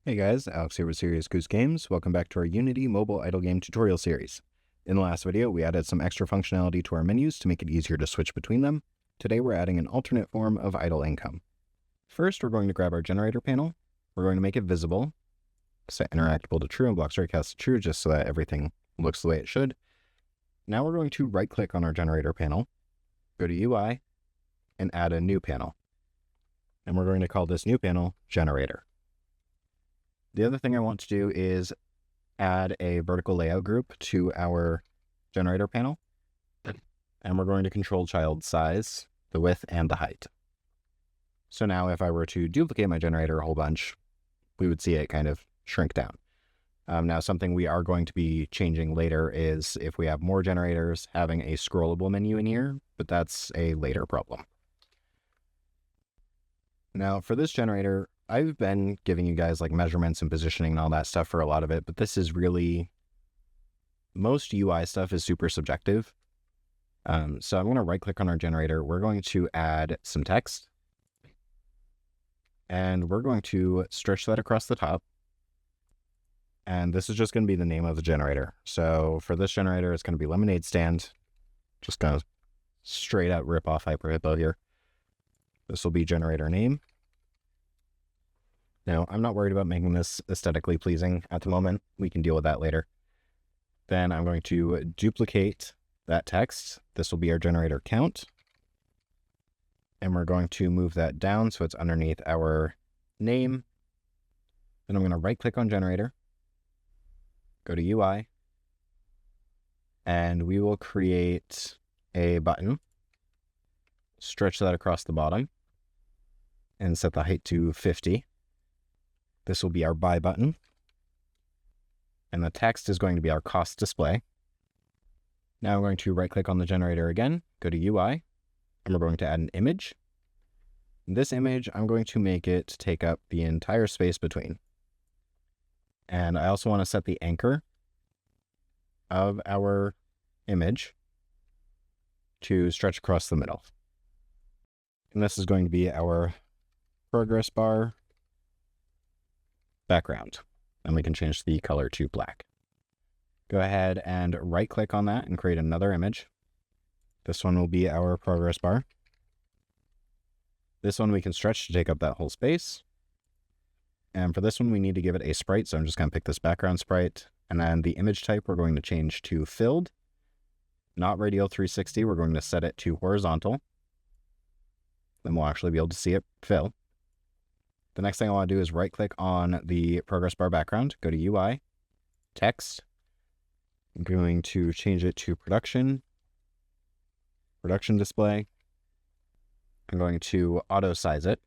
Hey guys, Alex here with Serious Goose Games. Welcome back to our Unity mobile idle game tutorial series. In the last video, we added some extra functionality to our menus to make it easier to switch between them. Today, we're adding an alternate form of idle income. First, we're going to grab our generator panel. We're going to make it visible, set interactable to true and block storycast to true just so that everything looks the way it should. Now we're going to right-click on our generator panel, go to UI, and add a new panel. And we're going to call this new panel Generator. The other thing I want to do is add a vertical layout group to our generator panel. And we're going to control child size, the width, and the height. So now if I were to duplicate my generator a whole bunch, we would see it kind of shrink down. Now something we are going to be changing later is if we have more generators, having a scrollable menu in here, but that's a later problem. Now for this generator, I've been giving you guys like measurements and positioning and all that stuff for a lot of it, but this is really, most UI stuff is super subjective. So I'm going to right click on our generator. We're going to add some text and we're going to stretch that across the top. And this is just going to be the name of the generator. So for this generator, it's going to be lemonade stand. Just going to straight out rip off Hyperhippo here. This will be generator name. Now, I'm not worried about making this aesthetically pleasing at the moment. We can deal with that later. Then I'm going to duplicate that text. This will be our generator count. And we're going to move that down so it's underneath our name. Then I'm going to right click on generator, go to UI, and we will create a button, stretch that across the bottom, and set the height to 50. This will be our buy button. And the text is going to be our cost display. Now I'm going to right click on the generator again, go to UI, and we're going to add an image. This image, I'm going to make it take up the entire space between. And I also want to set the anchor of our image to stretch across the middle. And this is going to be our progress bar background, and we can change the color to black. Go ahead and right click on that and create another image. This one will be our progress bar. This one we can stretch to take up that whole space. And for this one, we need to give it a sprite. So I'm just going to pick this background sprite, and then the image type, we're going to change to filled, not radial 360. We're going to set it to horizontal. Then we'll actually be able to see it fill. The next thing I want to do is right click on the progress bar background, go to UI, text. I'm going to change it to production display. I'm going to auto size it,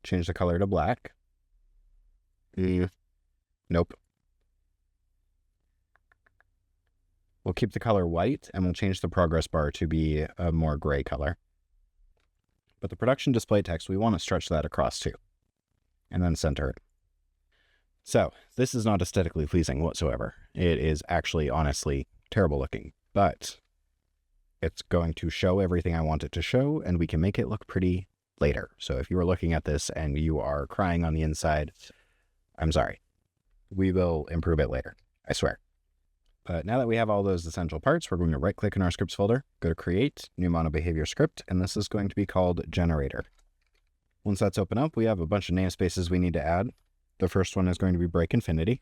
change the color to black. Nope. We'll keep the color white and we'll change the progress bar to be a more gray color. But the production display text, we want to stretch that across too, and then center it. So this is not aesthetically pleasing whatsoever. It is actually, honestly, terrible looking, but it's going to show everything I want it to show, and we can make it look pretty later. So if you were looking at this and you are crying on the inside, I'm sorry. We will improve it later, I swear. But now that we have all those essential parts, we're going to right click in our scripts folder, go to create, new mono behavior script, and this is going to be called generator. Once that's open up, we have a bunch of namespaces we need to add. The first one is going to be break infinity.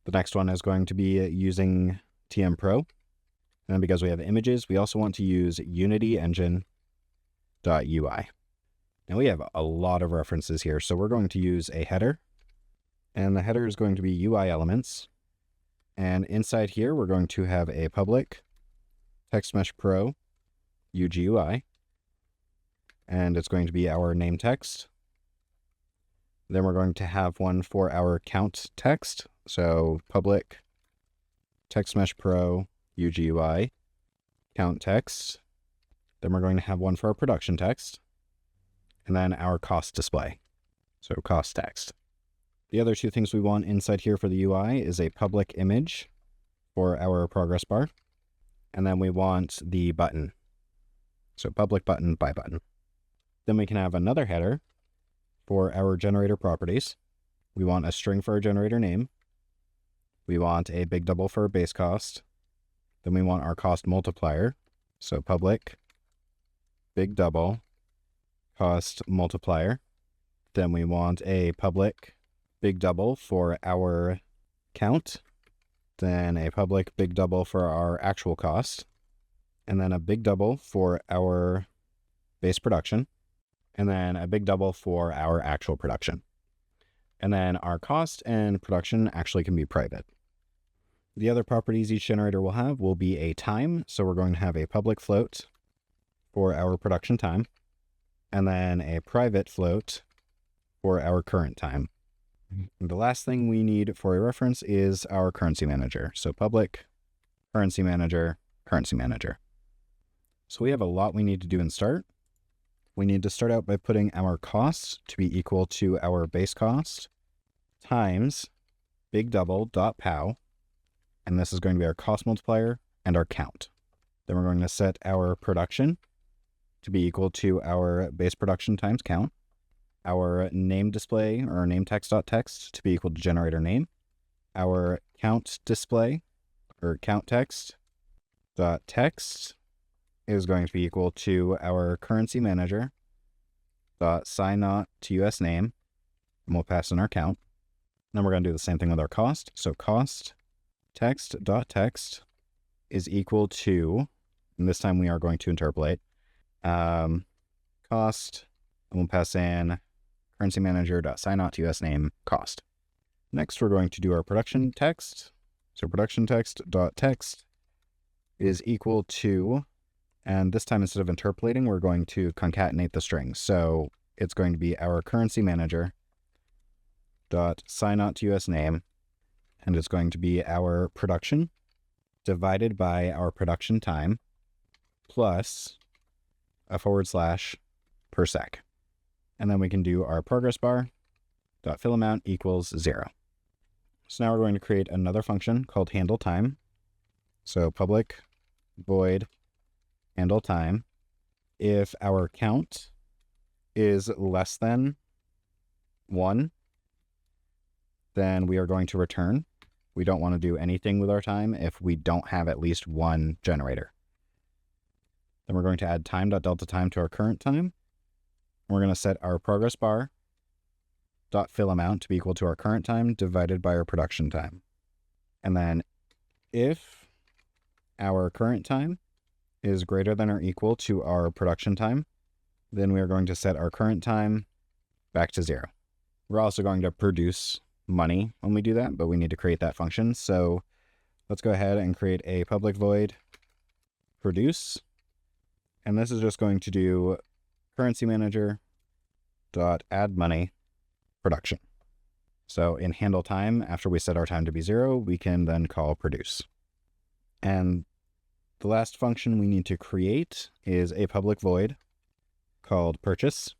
The next one is going to be using TM Pro. And then because we have images, we also want to use Unity Engine.ui. Now we have a lot of references here, so we're going to use a header. And the header is going to be UI elements. And inside here, we're going to have a public text mesh pro UGUI. And it's going to be our name text. Then we're going to have one for our count text. So public text mesh pro UGUI count text. Then we're going to have one for our production text. And then our cost display. So cost text. The other two things we want inside here for the UI is a public image for our progress bar. And then we want the button. So public button, buy button. Then we can have another header for our generator properties. We want a string for our generator name. We want a big double for our base cost. Then we want our cost multiplier. So public big double cost multiplier. Then we want a public big double for our count. Then a public big double for our actual cost. And then a big double for our base production. And then a big double for our actual production. And then our cost and production actually can be private. The other properties each generator will have will be a time. So we're going to have a public float for our production time, and then a private float for our current time. And the last thing we need for a reference is our currency manager. So public currency manager, currency manager. So we have a lot we need to do in start. We need to start out by putting our costs to be equal to our base cost times big double dot pow. And this is going to be our cost multiplier and our count. Then we're going to set our production to be equal to our base production times count. Our name display or name text.text to be equal to generator name. Our count display or count text.text is going to be equal to our currency manager dot sign not to US name, and we'll pass in our count. Then we're going to do the same thing with our cost. So cost text.text is equal to, and this time we are going to interpolate, cost, and we'll pass in currency manager dot sign not to US name cost. Next, we're going to do our production text. So production text.text is equal to, and this time instead of interpolating, we're going to concatenate the strings. So it's going to be our currency manager dot sign not to US name, and it's going to be our production divided by our production time plus a / per sec. And then we can do our progress bar dot fill amount equals 0. So now we're going to create another function called handle time. So public void handle time. If our count is less than 1, then we are going to return. We don't want to do anything with our time if we don't have at least one generator. Then we're going to add time.delta time to our current time. We're going to set our progress bar dot fill amount to be equal to our current time divided by our production time. And then if our current time is greater than or equal to our production time, then we are going to set our current time back to 0. We're also going to produce money when we do that, but we need to create that function. So let's go ahead and create a public void produce. And this is just going to do currency manager dot add money production. So in handle time, after we set our time to be 0, we can then call produce. And the last function we need to create is a public void called purchase.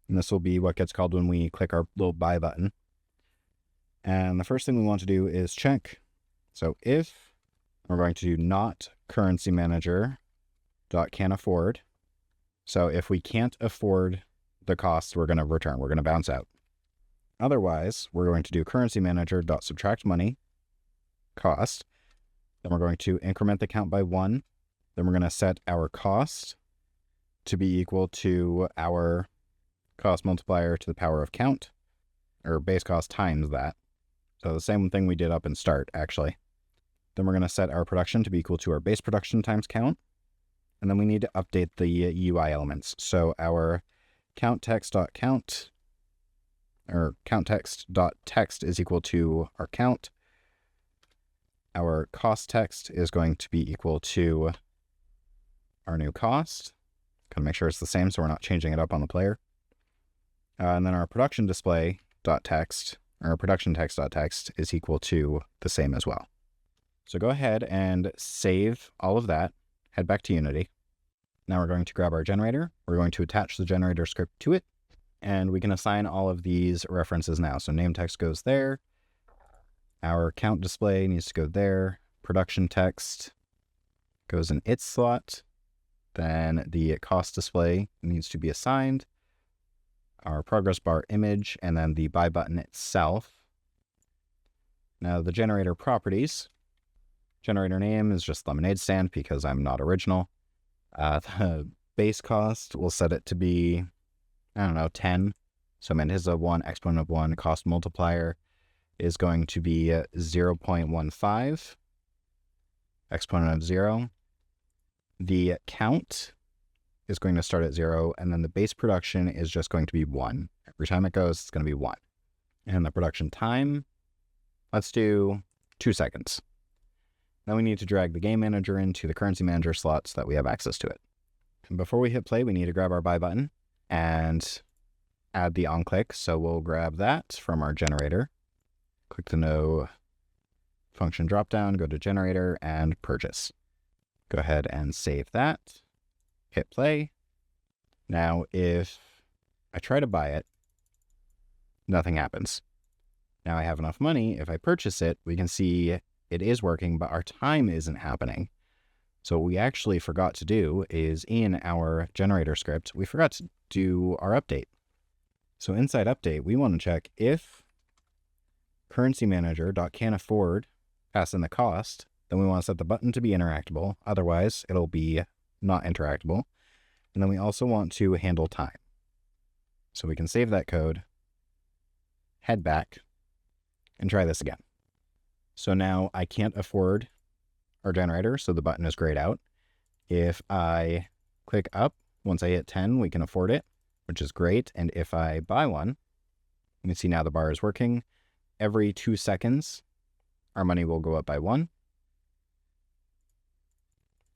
And this will be what gets called when we click our little buy button. And the first thing we want to do is check. So if we're going to do not currency manager dot can afford. So if we can't afford the costs, we're going to return. We're going to bounce out. Otherwise, we're going to do currency manager dot subtract money cost. Then we're going to increment the count by 1. Then we're going to set our cost to be equal to our cost multiplier to the power of count, or base cost times that. So the same thing we did up in start, actually. Then we're going to set our production to be equal to our base production times count. And then we need to update the UI elements. So our count text.count, or count text.text is equal to our count. Our cost text is going to be equal to our new cost. Gotta make sure it's the same so we're not changing it up on the player. And then our production display.text, or production text.text is equal to the same as well. So go ahead and save all of that. Head back to Unity. Now we're going to grab our generator. We're going to attach the generator script to it, and we can assign all of these references now. So name text goes there. Our count display needs to go there. Production text goes in its slot. Then the cost display needs to be assigned. Our progress bar image, and then the buy button itself Now the generator properties, generator name is just lemonade stand because I'm not original. The base cost, we'll set it to be, I don't know, 10. So mint is a 1, exponent of 1, cost multiplier is going to be 0.15, exponent of 0. The count is going to start at 0, and then the base production is just going to be 1. Every time it goes, it's going to be 1. And the production time, let's do 2 seconds. Then we need to drag the game manager into the currency manager slot so that we have access to it. And before we hit play, we need to grab our buy button and add the on click. So we'll grab that from our generator. Click the no function dropdown, go to generator and purchase. Go ahead and save that. Hit play. Now, if I try to buy it, nothing happens. Now I have enough money. If I purchase it, we can see it is working, but our time isn't happening. So what we actually forgot to do is in our generator script, we forgot to do our update. So inside update, we want to check if currency manager.canAfford pass in the cost, then we want to set the button to be interactable. Otherwise, it'll be not interactable. And then we also want to handle time. So we can save that code, head back, and try this again. So now I can't afford our generator, so the button is grayed out. If I click up, once I hit 10, we can afford it, which is great. And if I buy one, you can see now the bar is working. Every 2 seconds, our money will go up by 1.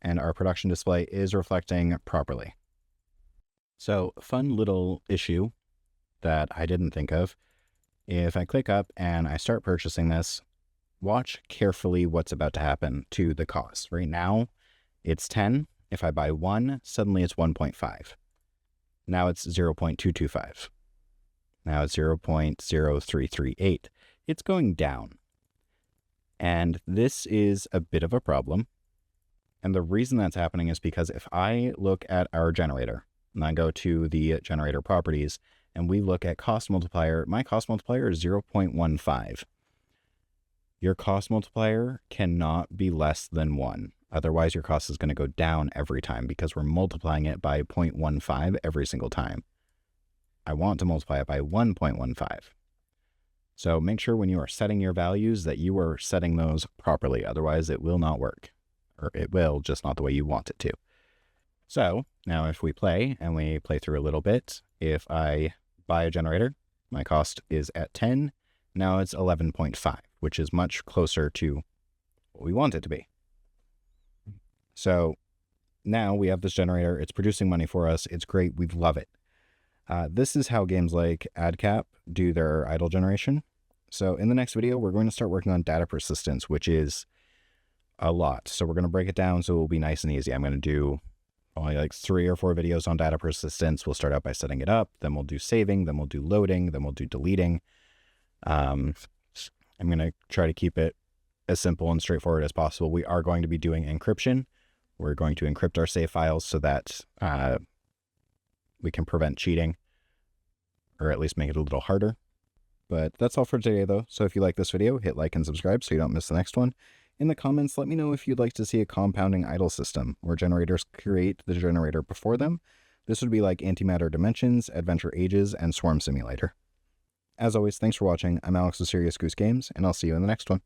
And our production display is reflecting properly. So fun little issue that I didn't think of. If I click up and I start purchasing this, watch carefully what's about to happen to the cost. Right now, it's 10. If I buy 1, suddenly it's 1.5. Now it's 0.225. Now it's 0.0338. It's going down. And this is a bit of a problem. And the reason that's happening is because if I look at our generator, and I go to the generator properties, and we look at cost multiplier, my cost multiplier is 0.15. Your cost multiplier cannot be less than 1. Otherwise, your cost is going to go down every time because we're multiplying it by 0.15 every single time. I want to multiply it by 1.15. So make sure when you are setting your values that you are setting those properly. Otherwise, it will not work. Or it will, just not the way you want it to. So now if we play and we play through a little bit, if I buy a generator, my cost is at 10. Now it's 11.5, which is much closer to what we want it to be. So now we have this generator. It's producing money for us. It's great. We love it. This is how games like AdCap do their idle generation. So in the next video, we're going to start working on data persistence, which is a lot. So we're going to break it down so it will be nice and easy. I'm going to do only like 3 or 4 videos on data persistence. We'll start out by setting it up, then we'll do saving, then we'll do loading, then we'll do deleting. I'm going to try to keep it as simple and straightforward as possible. We are going to be doing encryption. We're going to encrypt our save files so that we can prevent cheating, or at least make it a little harder. But that's all for today, though. So if you like this video, hit like and subscribe so you don't miss the next one. In the comments, let me know if you'd like to see a compounding idle system where generators create the generator before them. This would be like Antimatter Dimensions, Adventure Ages, and Swarm Simulator. As always, thanks for watching. I'm Alex with Serious Goose Games, and I'll see you in the next one.